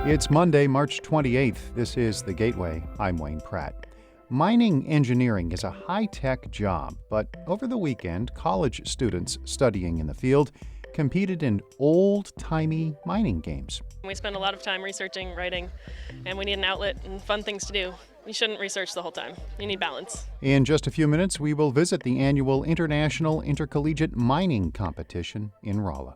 It's Monday, March 28th. This is The Gateway. I'm Wayne Pratt. Mining engineering is a high-tech job, but over the weekend, college students studying in the field competed in old-timey mining games. We spend a lot of time researching, writing, and we need an outlet and fun things to do. You shouldn't research the whole time. You need balance. In just a few minutes, we will visit the annual International Intercollegiate Mining Competition in Rolla.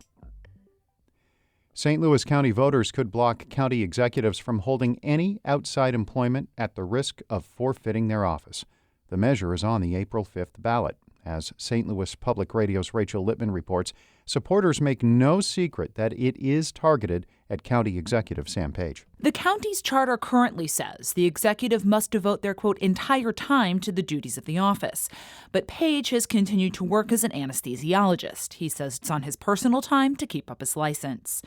St. Louis County voters could block county executives from holding any outside employment at the risk of forfeiting their office. The measure is on the April 5th ballot. As St. Louis Public Radio's Rachel Lippman reports, supporters make no secret that it is targeted at County Executive Sam Page. The county's charter currently says the executive must devote their, quote, entire time to the duties of the office. But Page has continued to work as an anesthesiologist. He says it's on his personal time to keep up his license.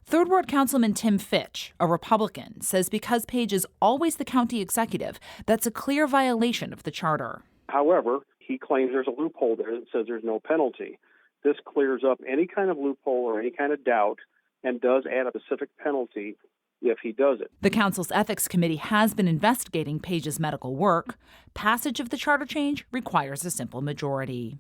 Third Ward Councilman Tim Fitch, a Republican, says because Page is always the county executive, that's a clear violation of the charter. However, he claims there's a loophole there that says there's no penalty. This clears up any kind of loophole or any kind of doubt and does add a specific penalty if he does it. The council's ethics committee has been investigating Page's medical work. Passage of the charter change requires a simple majority.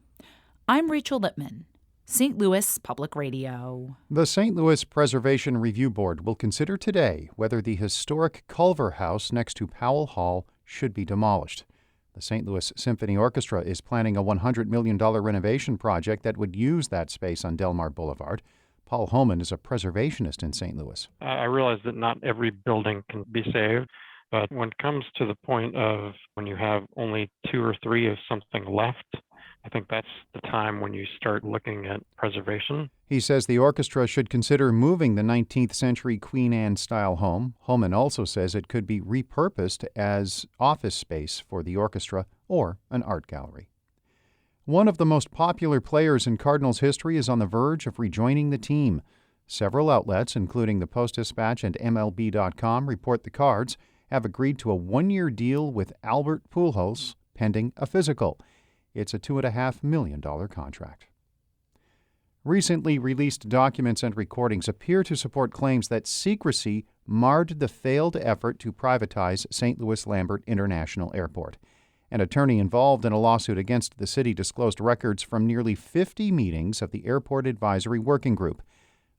I'm Rachel Lippman, St. Louis Public Radio. The St. Louis Preservation Review Board will consider today whether the historic Culver House next to Powell Hall should be demolished. The St. Louis Symphony Orchestra is planning a $100 million renovation project that would use that space on Delmar Boulevard. Paul Homan is a preservationist in St. Louis. I realize that not every building can be saved, but when it comes to the point of when you have only 2 or 3 of something left, I think that's the time when you start looking at preservation. He says the orchestra should consider moving the 19th century Queen Anne-style home. Homan also says it could be repurposed as office space for the orchestra or an art gallery. One of the most popular players in Cardinals history is on the verge of rejoining the team. Several outlets, including the Post-Dispatch and MLB.com, report the Cards have agreed to a 1-year deal with Albert Pujols pending a physical. It's a $2.5 million contract. Recently released documents and recordings appear to support claims that secrecy marred the failed effort to privatize St. Louis Lambert International Airport. An attorney involved in a lawsuit against the city disclosed records from nearly 50 meetings of the Airport Advisory Working Group.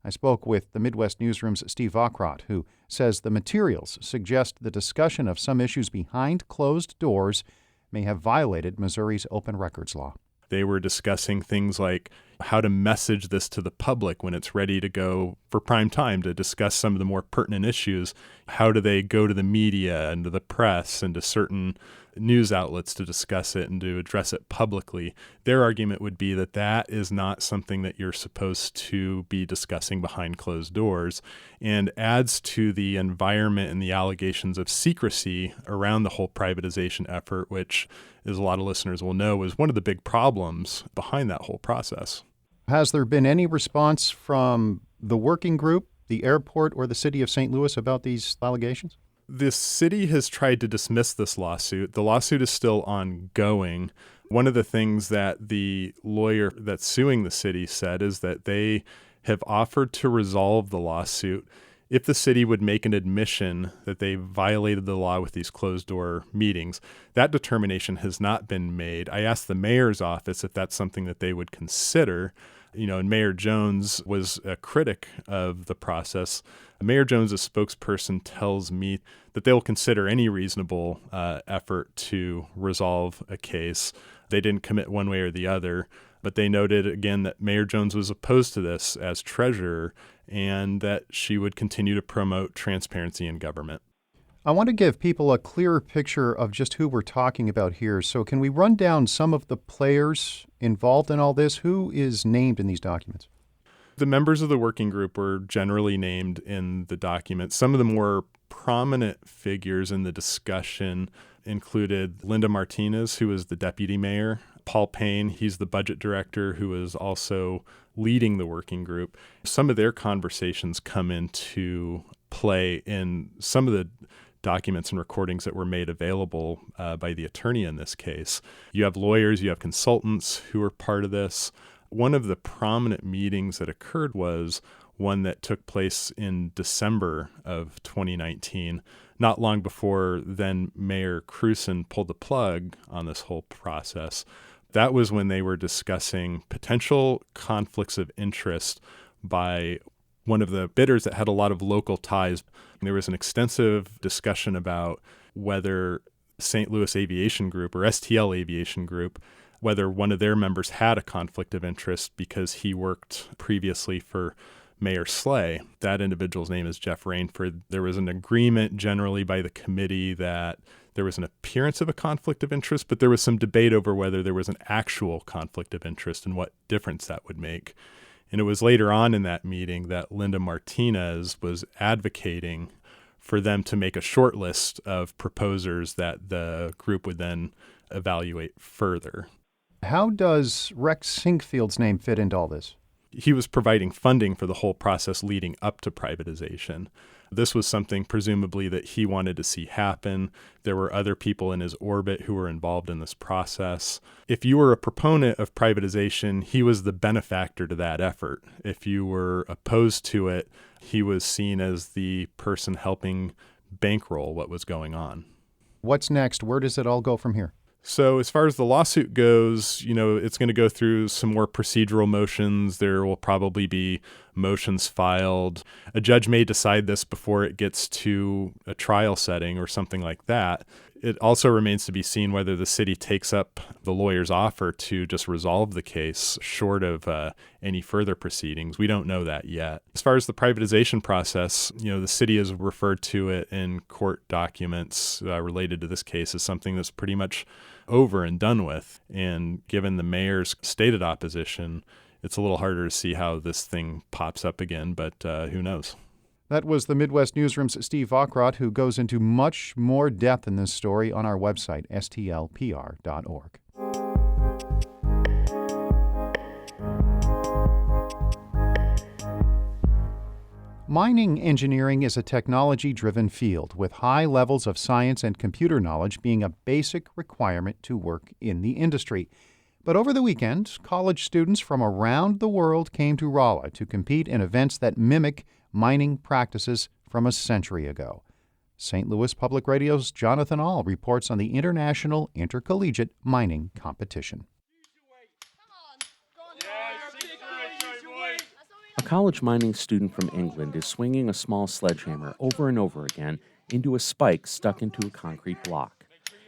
I spoke with the Midwest Newsroom's Steve Vaucrot, who says the materials suggest the discussion of some issues behind closed doors may have violated Missouri's open records law. They were discussing things like how to message this to the public when it's ready to go for prime time to discuss some of the more pertinent issues. How do they go to the media and to the press and to certain news outlets to discuss it and to address it publicly? Their argument would be that that is not something that you're supposed to be discussing behind closed doors and adds to the environment and the allegations of secrecy around the whole privatization effort, which, as a lot of listeners will know, was one of the big problems behind that whole process. Has there been any response from the working group, the airport, or the city of St. Louis about these allegations? The city has tried to dismiss this lawsuit. The lawsuit is still ongoing. One of the things that the lawyer that's suing the city said is that they have offered to resolve the lawsuit if the city would make an admission that they violated the law with these closed-door meetings. That determination has not been made. I asked the mayor's office if that's something that they would consider. And Mayor Jones was a critic of the process. Mayor Jones, a spokesperson, tells me that they will consider any reasonable effort to resolve a case. They didn't commit one way or the other, but they noted again that Mayor Jones was opposed to this as treasurer and that she would continue to promote transparency in government. I want to give people a clearer picture of just who we're talking about here. So can we run down some of the players involved in all this? Who is named in these documents? The members of the working group were generally named in the document. Some of the more prominent figures in the discussion included Linda Martinez, who was the deputy mayor, Paul Payne, he's the budget director who is also leading the working group. Some of their conversations come into play in some of the documents and recordings that were made available by the attorney in this case. You have lawyers, you have consultants who are part of this. One of the prominent meetings that occurred was one that took place in December of 2019, not long before then Mayor Cruson pulled the plug on this whole process. That was when they were discussing potential conflicts of interest by one of the bidders that had a lot of local ties. There was an extensive discussion about whether St. Louis Aviation Group or STL Aviation Group, whether one of their members had a conflict of interest because he worked previously for Mayor Slay. That individual's name is Jeff Rainford. There was an agreement generally by the committee that there was an appearance of a conflict of interest, but there was some debate over whether there was an actual conflict of interest and what difference that would make. And it was later on in that meeting that Linda Martinez was advocating for them to make a short list of proposers that the group would then evaluate further. How does Rex Sinkfield's name fit into all this? He was providing funding for the whole process leading up to privatization. This was something presumably that he wanted to see happen. There were other people in his orbit who were involved in this process. If you were a proponent of privatization, he was the benefactor to that effort. If you were opposed to it, he was seen as the person helping bankroll what was going on. What's next? Where does it all go from here? So as far as the lawsuit goes, it's going to go through some more procedural motions. There will probably be motions filed. A judge may decide this before it gets to a trial setting or something like that. It also remains to be seen whether the city takes up the lawyer's offer to just resolve the case short of any further proceedings. We don't know that yet. As far as the privatization process, the city has referred to it in court documents related to this case as something that's pretty much over and done with. And given the mayor's stated opposition, it's a little harder to see how this thing pops up again, but who knows? That was the Midwest Newsroom's Steve Ockrott, who goes into much more depth in this story on our website, stlpr.org. Mining engineering is a technology-driven field, with high levels of science and computer knowledge being a basic requirement to work in the industry. But over the weekend, college students from around the world came to Rolla to compete in events that mimic mining practices from a century ago. St. Louis Public Radio's Jonathan Ahl reports on the International Intercollegiate Mining Competition. A college mining student from England is swinging a small sledgehammer over and over again into a spike stuck into a concrete block.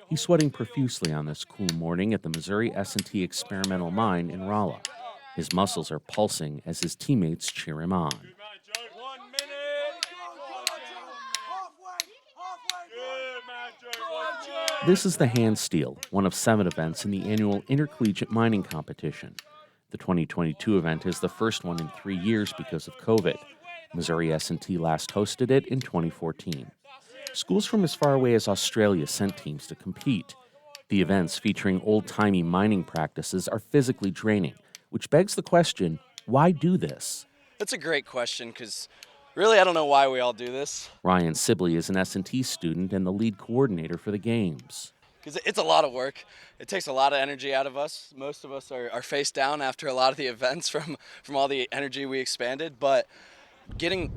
He's sweating profusely on this cool morning at the Missouri S&T Experimental Mine in Rolla. His muscles are pulsing as his teammates cheer him on. This is the hand steel, one of 7 events in the annual Intercollegiate Mining Competition. The 2022 event is the first one in 3 years because of COVID. Missouri S&T last hosted it in 2014. Schools from as far away as Australia sent teams to compete. The events featuring old-timey mining practices are physically draining, which begs the question, why do this? That's a great question because really I don't know why we all do this. Ryan Sibley is an S&T student and the lead coordinator for the games. Because it's a lot of work. It takes a lot of energy out of us. Most of us are face down after a lot of the events from all the energy we expanded, but getting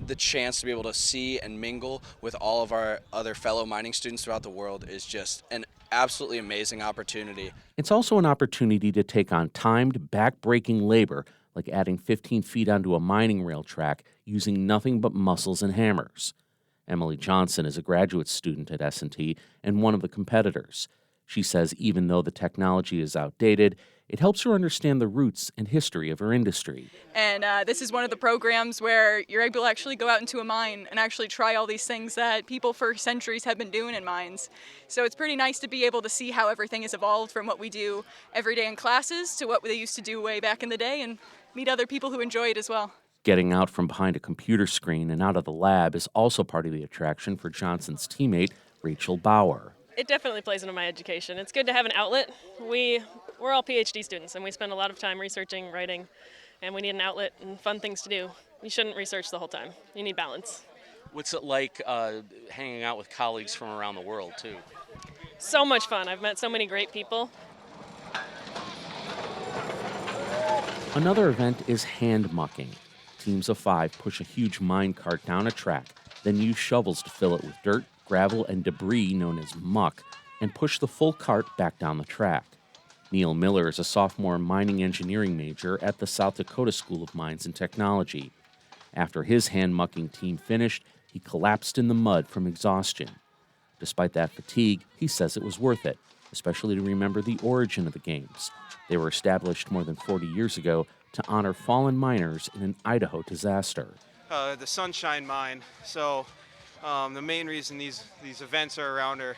the chance to be able to see and mingle with all of our other fellow mining students throughout the world is just an absolutely amazing opportunity. It's also an opportunity to take on timed, back-breaking labor, like adding 15 feet onto a mining rail track using nothing but muscles and hammers. Emily Johnson is a graduate student at S&T and one of the competitors. She says even though the technology is outdated, it helps her understand the roots and history of her industry. And this is one of the programs where you're able to actually go out into a mine and actually try all these things that people for centuries have been doing in mines. So it's pretty nice to be able to see how everything has evolved from what we do every day in classes to what they used to do way back in the day and meet other people who enjoy it as well. Getting out from behind a computer screen and out of the lab is also part of the attraction for Johnson's teammate, Rachel Bauer. It definitely plays into my education. It's good to have an outlet. We're all PhD students, and we spend a lot of time researching, writing, and we need an outlet and fun things to do. You shouldn't research the whole time. You need balance. What's it like hanging out with colleagues from around the world, too? So much fun. I've met so many great people. Another event is hand-mucking. Teams of 5 push a huge mine cart down a track, then use shovels to fill it with dirt, gravel, and debris known as muck, and push the full cart back down the track. Neil Miller is a sophomore mining engineering major at the South Dakota School of Mines and Technology. After his hand-mucking team finished, he collapsed in the mud from exhaustion. Despite that fatigue, he says it was worth it, especially to remember the origin of the games. They were established more than 40 years ago to honor fallen miners in an Idaho disaster. The Sunshine Mine. So the main reason these events are around are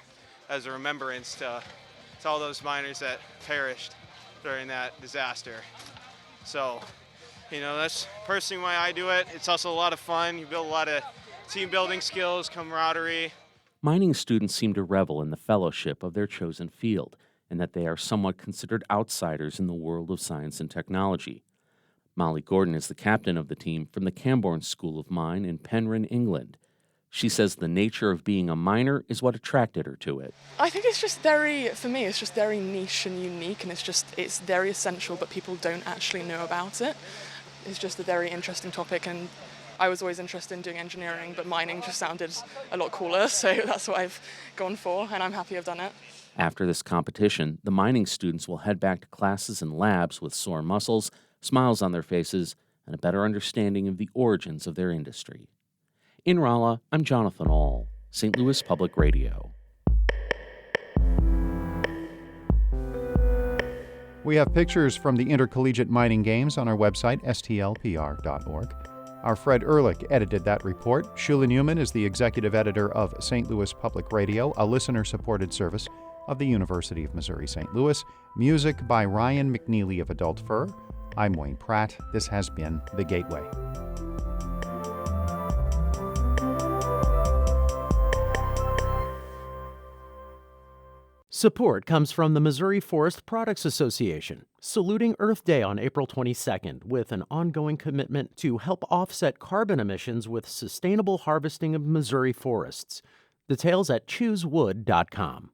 as a remembrance to all those miners that perished during that disaster. So, that's personally why I do it. It's also a lot of fun. You build a lot of team building skills, camaraderie. Mining students seem to revel in the fellowship of their chosen field, and that they are somewhat considered outsiders in the world of science and technology. Molly Gordon is the captain of the team from the Camborne School of Mine in Penryn, England. She says the nature of being a miner is what attracted her to it. I think it's just for me, it's just very niche and unique, and it's very essential, but people don't actually know about it. It's just a very interesting topic, and I was always interested in doing engineering, but mining just sounded a lot cooler, so that's what I've gone for, and I'm happy I've done it. After this competition, the mining students will head back to classes and labs with sore muscles, smiles on their faces, and a better understanding of the origins of their industry. In Rolla, I'm Jonathan Aul, St. Louis Public Radio. We have pictures from the Intercollegiate Mining Games on our website, stlpr.org. Our Fred Ehrlich edited that report. Shula Newman is the executive editor of St. Louis Public Radio, a listener-supported service of the University of Missouri-St. Louis. Music by Ryan McNeely of Adult Fur. I'm Wayne Pratt. This has been The Gateway. Support comes from the Missouri Forest Products Association, saluting Earth Day on April 22nd with an ongoing commitment to help offset carbon emissions with sustainable harvesting of Missouri forests. Details at choosewood.com.